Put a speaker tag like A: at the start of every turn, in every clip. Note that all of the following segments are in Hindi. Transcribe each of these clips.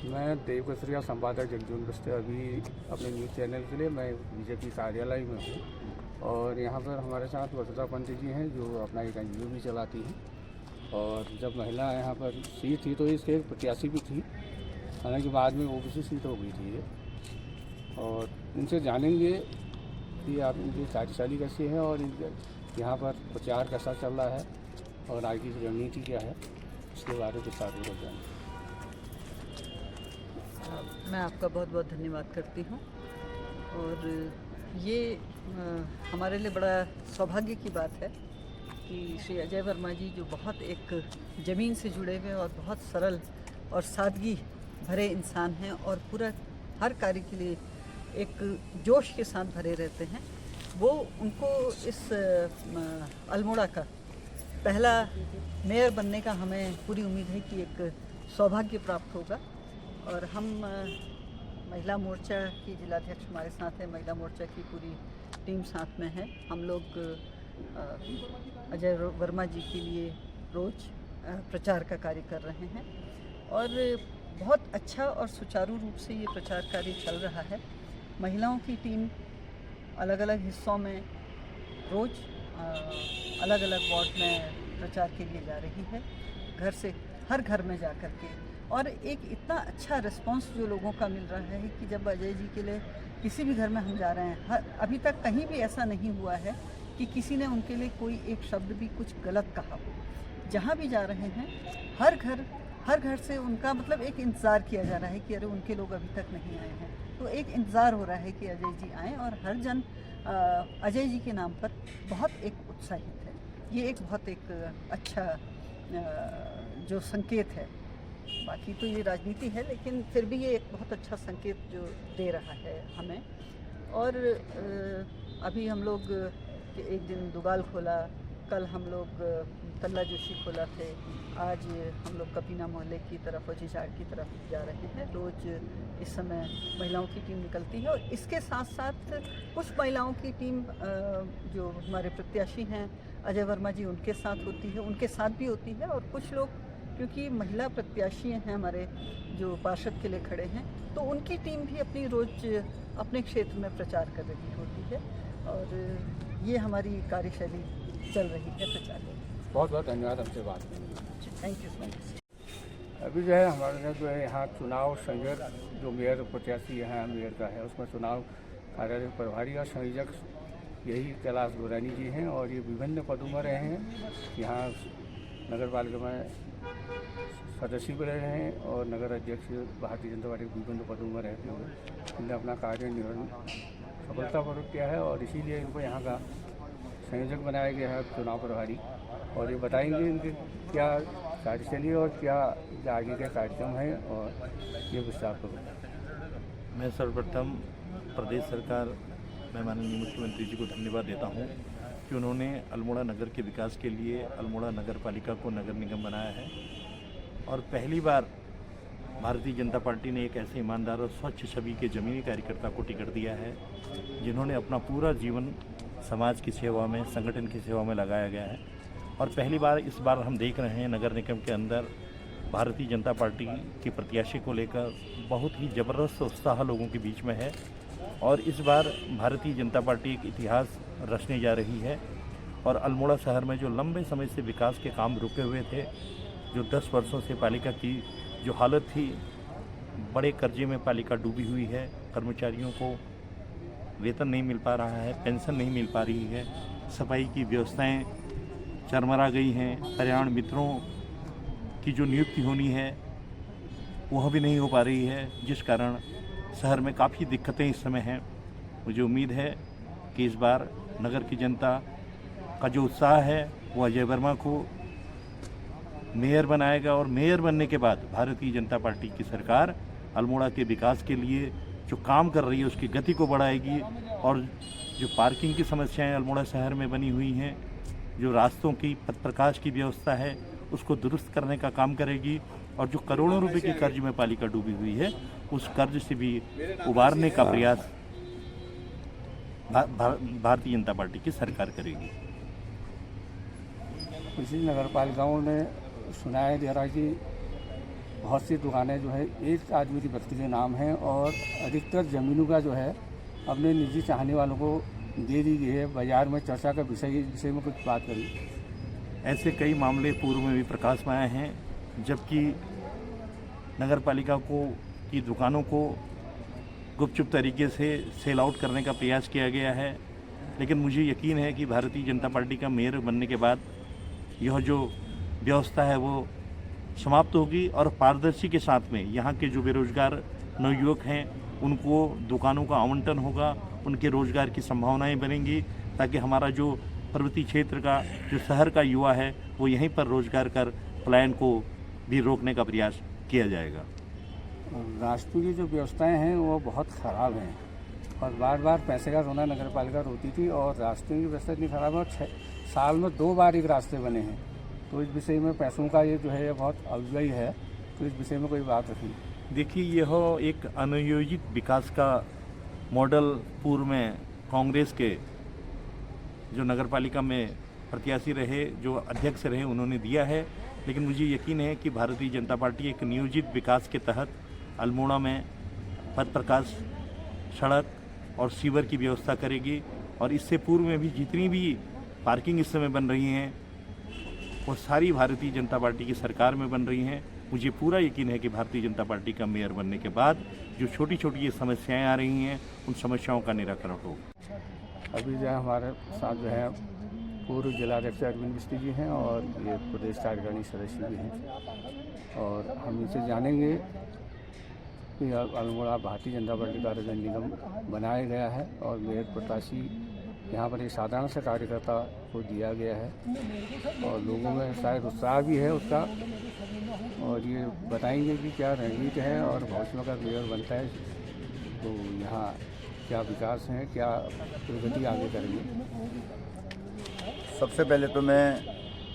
A: मैं देवकसरिया संपादक जगजीवन बस्ते अभी अपने न्यूज़ चैनल के लिए मैं बीजेपी कार्यालय में हूँ और यहाँ पर हमारे साथ वसुधा पंत जी हैं जो अपना एक एनजीओ भी चलाती हैं। और जब महिला यहाँ पर सीट थी तो इसके एक प्रत्याशी भी थी, हालांकि बाद में ओबीसी सीट हो गई थी ये। और इनसे जानेंगे कि आप इनकी कार्यशैली कैसी है और यहाँ पर प्रचार कैसा चल रहा है और आगे की रणनीति क्या है, इसके बारे में विस्तार पूर्वक जानेंगे।
B: मैं आपका बहुत बहुत धन्यवाद करती हूँ और ये हमारे लिए बड़ा सौभाग्य की बात है कि श्री अजय वर्मा जी जो बहुत एक ज़मीन से जुड़े हुए और बहुत सरल और सादगी भरे इंसान हैं और पूरा हर कार्य के लिए एक जोश के साथ भरे रहते हैं, वो उनको इस अल्मोड़ा का पहला मेयर बनने का हमें पूरी उम्मीद है कि एक सौभाग्य प्राप्त होगा। और हम महिला मोर्चा की जिलाध्यक्ष हमारे साथ है, महिला मोर्चा की पूरी टीम साथ में है। हम लोग अजय वर्मा जी के लिए रोज़ प्रचार का कार्य कर रहे हैं और बहुत अच्छा और सुचारू रूप से ये प्रचार कार्य चल रहा है। महिलाओं की टीम अलग अलग हिस्सों में रोज़ अलग अलग वार्ड में प्रचार के लिए जा रही है, घर से हर घर में जा कर के। और एक इतना अच्छा रिस्पांस जो लोगों का मिल रहा है कि जब अजय जी के लिए किसी भी घर में हम जा रहे हैं, अभी तक कहीं भी ऐसा नहीं हुआ है कि किसी ने उनके लिए कोई एक शब्द भी कुछ गलत कहा हो। जहाँ भी जा रहे हैं हर घर से उनका मतलब एक इंतज़ार किया जा रहा है कि अरे उनके लोग अभी तक नहीं आए हैं, तो एक इंतज़ार हो रहा है कि अजय जी आएँ और हर जन अजय जी के नाम पर बहुत एक उत्साहित है। ये एक बहुत एक अच्छा जो संकेत है। बाकी तो ये राजनीति है लेकिन फिर भी ये एक बहुत अच्छा संकेत जो दे रहा है हमें। और अभी हम लोग एक दिन दुगाल खोला, कल हम लोग तल्ला जोशी खोला थे, आज हम लोग कपीना मोहल्ले की तरफ और जिचाड़ की तरफ जा रहे हैं। रोज़ इस समय महिलाओं की टीम निकलती है और इसके साथ साथ कुछ महिलाओं की टीम जो हमारे प्रत्याशी हैं अजय वर्मा जी उनके साथ होती है, उनके साथ भी होती है। और कुछ लोग क्योंकि महिला प्रत्याशी हैं हमारे जो पार्षद के लिए खड़े हैं, तो उनकी टीम भी अपनी रोज़ अपने क्षेत्र में प्रचार कर रही होती है और ये हमारी कार्यशैली चल रही है प्रचार में।
A: बहुत बहुत धन्यवाद हमसे बात करने के लिए।
B: Thank you so much.
A: अभी जो है हमारे जो है यहाँ चुनाव संयोजक जो मेयर प्रत्याशी यहाँ मेयर का है उसमें चुनाव कार्यालय प्रभारी और संयोजक यही कैलाश गोरानी जी हैं और ये विभिन्न पदों में रहे हैं। यहाँ नगर पालिका में सदस्य भी रहे हैं और नगर अध्यक्ष भारतीय जनता पार्टी के विभिन्न पदों में रहते हुए इन्होंने अपना कार्य निर्वहन सफलतापूर्वक किया है और इसीलिए इनको यहाँ का संयोजक बनाया गया है चुनाव प्रभारी। और ये बताएंगे इनके क्या कार्यशैली और क्या आगे के कार्यक्रम है और ये विस्तार करूँ।
C: मैं सर्वप्रथम प्रदेश सरकार मैं माननीय मुख्यमंत्री जी को धन्यवाद देता हूँ कि उन्होंने अल्मोड़ा नगर के विकास के लिए अल्मोड़ा नगर पालिका को नगर निगम बनाया है और पहली बार भारतीय जनता पार्टी ने एक ऐसे ईमानदार और स्वच्छ छवि के ज़मीनी कार्यकर्ता को टिकट दिया है जिन्होंने अपना पूरा जीवन समाज की सेवा में, संगठन की सेवा में लगाया गया है। और पहली बार इस बार हम देख रहे हैं नगर निगम के अंदर भारतीय जनता पार्टी के प्रत्याशी को लेकर बहुत ही ज़बरदस्त उत्साह लोगों के बीच में है और इस बार भारतीय जनता पार्टी एक इतिहास रचने जा रही है। और अल्मोड़ा शहर में जो लंबे समय से विकास के काम रुके हुए थे, जो 10 वर्षों से पालिका की जो हालत थी, बड़े कर्जे में पालिका डूबी हुई है, कर्मचारियों को वेतन नहीं मिल पा रहा है, पेंशन नहीं मिल पा रही है, सफाई की व्यवस्थाएं चरमरा गई हैं, पर्यावरण मित्रों की जो नियुक्ति होनी है वह भी नहीं हो पा रही है, जिस कारण शहर में काफ़ी दिक्कतें इस समय हैं। मुझे उम्मीद है कि इस बार नगर की जनता का जो उत्साह है वो अजय वर्मा को मेयर बनाएगा और मेयर बनने के बाद भारतीय जनता पार्टी की सरकार अल्मोड़ा के विकास के लिए जो काम कर रही है उसकी गति को बढ़ाएगी और जो पार्किंग की समस्याएं अल्मोड़ा शहर में बनी हुई हैं, जो रास्तों की पथ प्रकाश की व्यवस्था है उसको दुरुस्त करने का काम करेगी और जो करोड़ों रुपए के कर्ज में पालिका डूबी हुई है उस कर्ज से भी उबारने का प्रयास भारतीय जनता पार्टी की सरकार करेगी।
A: इसी नगर पालिकाओं ने सुना है जरा कि बहुत सी दुकानें जो है एक आदमी की व्यक्ति के नाम हैं और अधिकतर ज़मीनों का जो है अपने निजी चाहने वालों को दे दी गई है। बाज़ार में चर्चा का विषय में कुछ बात करी।
C: ऐसे कई मामले पूर्व में भी प्रकाश में आए हैं, जबकि नगर पालिका की दुकानों को गुपचुप तरीके से सेल आउट करने का प्रयास किया गया है। लेकिन मुझे यकीन है कि भारतीय जनता पार्टी का मेयर बनने के बाद यह जो व्यवस्था है वो समाप्त होगी और पारदर्शी के साथ में यहाँ के जो बेरोजगार नवयुवक हैं उनको दुकानों का आवंटन होगा, उनके रोजगार की संभावनाएं बनेंगी, ताकि हमारा जो पर्वतीय क्षेत्र का जो शहर का युवा है वो यहीं पर रोजगार कर पलायन को भी रोकने का प्रयास किया जाएगा।
A: राष्ट्रीय की जो व्यवस्थाएं हैं वो बहुत ख़राब हैं और बार बार पैसे का रोना नगर पालिका रोती थी और रास्ते की व्यवस्था इतनी ख़राब है और 6 साल में 2 बार एक रास्ते बने हैं। तो इस विषय में पैसों का ये जो है ये बहुत अव्यय है, तो इस विषय में कोई बात रखी।
C: देखिए, यह एक अनियोजित विकास का मॉडल पूर्व में कांग्रेस के जो नगर पालिका में प्रत्याशी रहे, जो अध्यक्ष रहे, उन्होंने दिया है। लेकिन मुझे यकीन है कि भारतीय जनता पार्टी एक नियोजित विकास के तहत अल्मोड़ा में पथ प्रकाश, सड़क और सीवर की व्यवस्था करेगी। और इससे पूर्व में भी जितनी भी पार्किंग इस समय बन रही हैं वो सारी भारतीय जनता पार्टी की सरकार में बन रही हैं। मुझे पूरा यकीन है कि भारतीय जनता पार्टी का मेयर बनने के बाद जो छोटी छोटी ये समस्याएं आ रही हैं उन समस्याओं का निराकरण होगा।
A: अभी जो है हमारे साथ जो है पूर्व जिलाध्यक्ष अरविंद मिस्त्री जी हैं और ये प्रदेश कार्यकारिणी सदस्य भी हैं और हम इनसे जानेंगे कि अल्मोड़ा भारतीय जनता पार्टी का नगर निगम बनाया गया है और मेयर प्रत्याशी यहाँ पर एक साधारण से कार्यकर्ता को दिया गया है और लोगों में शायद उत्साह भी है उसका। और ये बताएंगे कि क्या रणनीति है और भविष्य में अगर मेयर बनता है तो यहाँ क्या विकास है, क्या प्रगति आगे करेंगे।
D: सबसे पहले तो मैं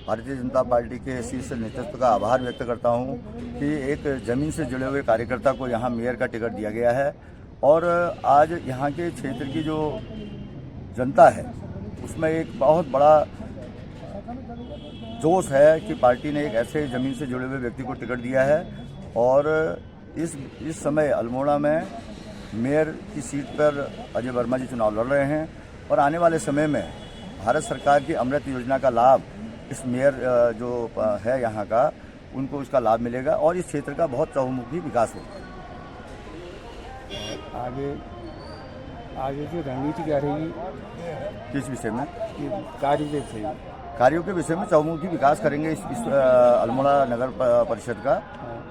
D: भारतीय जनता पार्टी के शीर्ष नेतृत्व का आभार व्यक्त करता हूँ कि एक ज़मीन से जुड़े हुए कार्यकर्ता को यहाँ मेयर का टिकट दिया गया है और आज यहाँ के क्षेत्र की जो जनता है उसमें एक बहुत बड़ा जोश है कि पार्टी ने एक ऐसे ज़मीन से जुड़े हुए व्यक्ति को टिकट दिया है। और इस समय अल्मोड़ा में मेयर की सीट पर अजय वर्मा जी चुनाव लड़ रहे हैं और आने वाले समय में भारत सरकार की अमृत योजना का लाभ इस मेयर जो है यहाँ का उनको उसका लाभ मिलेगा और इस क्षेत्र का बहुत चहुमुखी विकास होगा।
A: आगे की रणनीति क्या रहेगी?
D: किस विषय में?
A: कार्यों
D: के विषय में चहुमुखी विकास करेंगे इस अल्मोड़ा नगर परिषद का।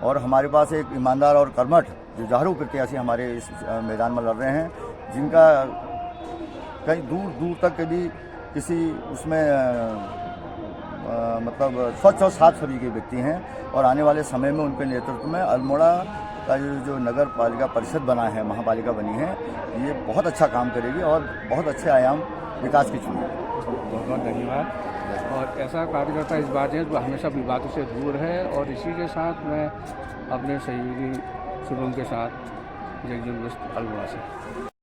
D: और हमारे पास एक ईमानदार और कर्मठ जुझारू प्रत्याशी हमारे इस मैदान में लड़ रहे हैं, जिनका कहीं दूर दूर तक कभी किसी उसमें मतलब स्वच्छ और साफ सफाई के व्यक्ति हैं और आने वाले समय में उनके नेतृत्व में अल्मोड़ा का जो नगर पालिका परिषद बना है, महापालिका बनी है, ये बहुत अच्छा काम करेगी और बहुत अच्छे आयाम विकास की चुनेगी।
A: बहुत बहुत धन्यवाद। और ऐसा कार्यकर्ता इस बात है जो हमेशा विवादों से दूर है। और इसी के साथ मैं अपने सहयोगी शुभम के साथ जगजीवन अल्मोड़ा से।